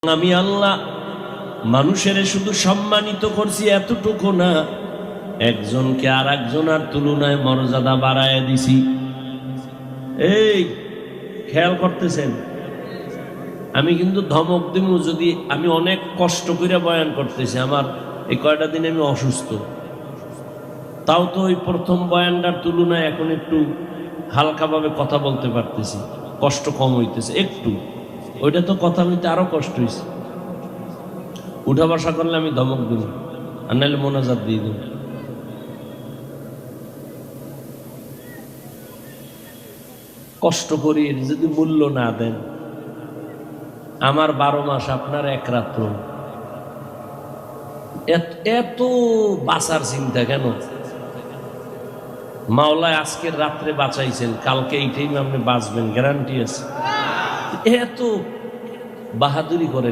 আমি আল্লাহ মানুষের শুধু সম্মানিত করছি এতটুকু না, একজনকে আর একজনের তুলনায় মর্যাদা বাড়ায় দিছি। এই খেয়াল করতেছেন, আমি কিন্তু ধমক দিমু যদি আমি অনেক কষ্ট করে বয়ান করতেছি। আমার এই কয়টা দিন আমি অসুস্থ, তাও তো ওই প্রথম বয়ানটার তুলনায় এখন একটু হালকাভাবে কথা বলতে পারতেছি, কষ্ট কম হইতেছে একটু। ওইটা তো কথা বলতে আরো কষ্ট হয়েছে। উঠা বসা করলে আমি ধমক দিব, আর নাহলে মোনাজাত দিয়ে দেব। কষ্ট করি, যদি মূল্য না দেন, আমার 12 মাস আপনার এক রাত্র, এত বাঁচার চিন্তা কেন? মাওলায় আজকের রাত্রে বাঁচাইছেন, কালকে এই টাইমে আপনি বাঁচবেন, গ্যারান্টি আছে। এত বাহাদুরি করেন।